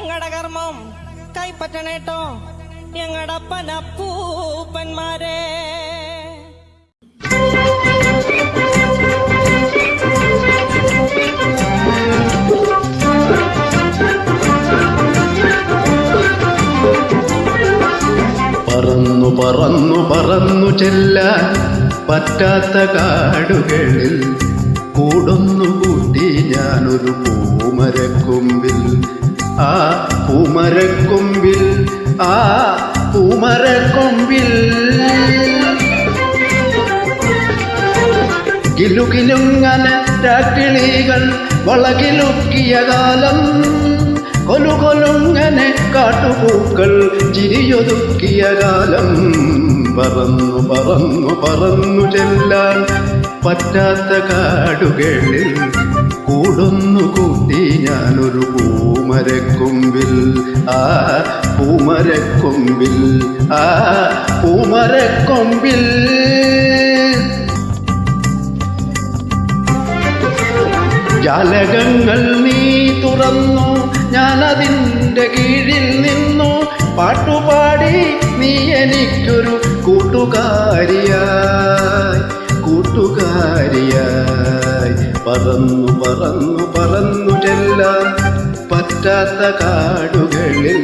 ഞങ്ങളുടെ കർമ്മം കൈപ്പറ്റണേട്ടോ ഞങ്ങളുടെ അപ്പനപ്പൂപ്പന്മാരെ. പറന്നു പറന്നു പറന്നു ചെല്ലാൻ പറ്റാത്ത കാടുകളിൽ കൂടൊന്നു കൂട്ടി ഞാനൊരു പൂമരക്കൊമ്പിൽ. ആ പൂമരക്കൊമ്പിൽ, ആ പൂമരക്കൊമ്പിൽ കിലുകിലുങ്ങനെ രാക്കിളികൾ വളകിലുക്കിയ കാലം, കൊലുകൊലുങ്ങനെ കാട്ടുപൂക്കൾ ചിരിയൊതുക്കിയ കാലം. പറന്നു പറന്നു പറന്നു ചെല്ലാൻ പറ്റാത്ത കാടുകളിൽ കൂടൊന്നു കൂട്ടി ഞാനൊരു പൂമരക്കൊമ്പിൽ. ആ പൂമരക്കൊമ്പിൽ, ആ പൂമരക്കൊമ്പിൽ. ജാലകങ്ങൾ നീ തുറന്നു, ഞാനതിൻ്റെ കീഴിൽ നിന്നു. പാട്ടുപാടി നീ എനിക്കൊരു കൂട്ടുകാരിയായി, കൂട്ടുകാരിയായി. പറന്നു പറന്നു പറന്നു ചെല്ലാൻ പറ്റാത്ത കാടുകളിൽ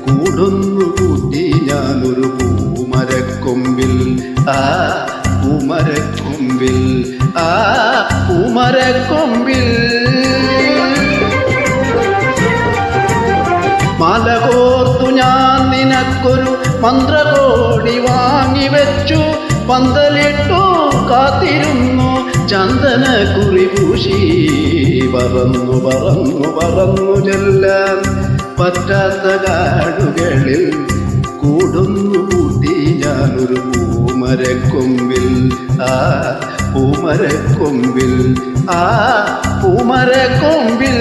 കൂടൊന്നു കൂട്ടി ഞാനൊരു പൂമരക്കൊമ്പിൽ. ആ പൂമരക്കൊമ്പിൽ, ആ പൂമരക്കൊമ്പിൽ. മാല കോർത്തു ഞാൻ നിനക്കൊരു മന്ത്രകോടി വാങ്ങിവെച്ചു, പന്തലിട്ടു കാത്തിരുന്നു ചന്ദനക്കുറി പൂശി. പറന്നു പറന്നു പറന്നു ചെല്ലാൻ പറ്റാത്ത കാടുകളിൽ കൂടൊന്നു കൂട്ടി ഞാനൊരു പൂമരക്കൊമ്പിൽ. ആ പൂമരക്കൊമ്പിൽ, ആ പൂമരക്കൊമ്പിൽ.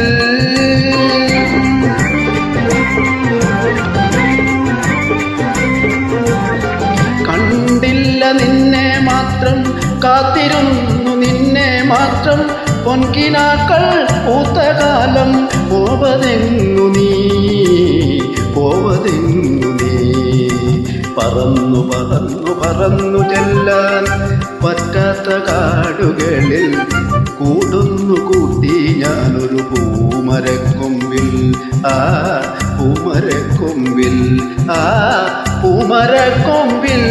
കണ്ടില്ല നിന്നെ മാത്രം, കാത്തിരുന്നു നിന്നെ മാത്രം. പൊൻകിനാക്കൾ പൂത്തകാലം പോവതെങ്ങു നീ, പോവതെങ്ങു നീ. പറന്നു പറന്നു പറന്നു ചെല്ലാൻ പറ്റാത്ത കാടുകളിൽ കൂടൊന്നു കൂട്ടി ഞാനൊരു പൂമരക്കൊമ്പിൽ. ആ പൂമരക്കൊമ്പിൽ, ആ പൂമരക്കൊമ്പിൽ.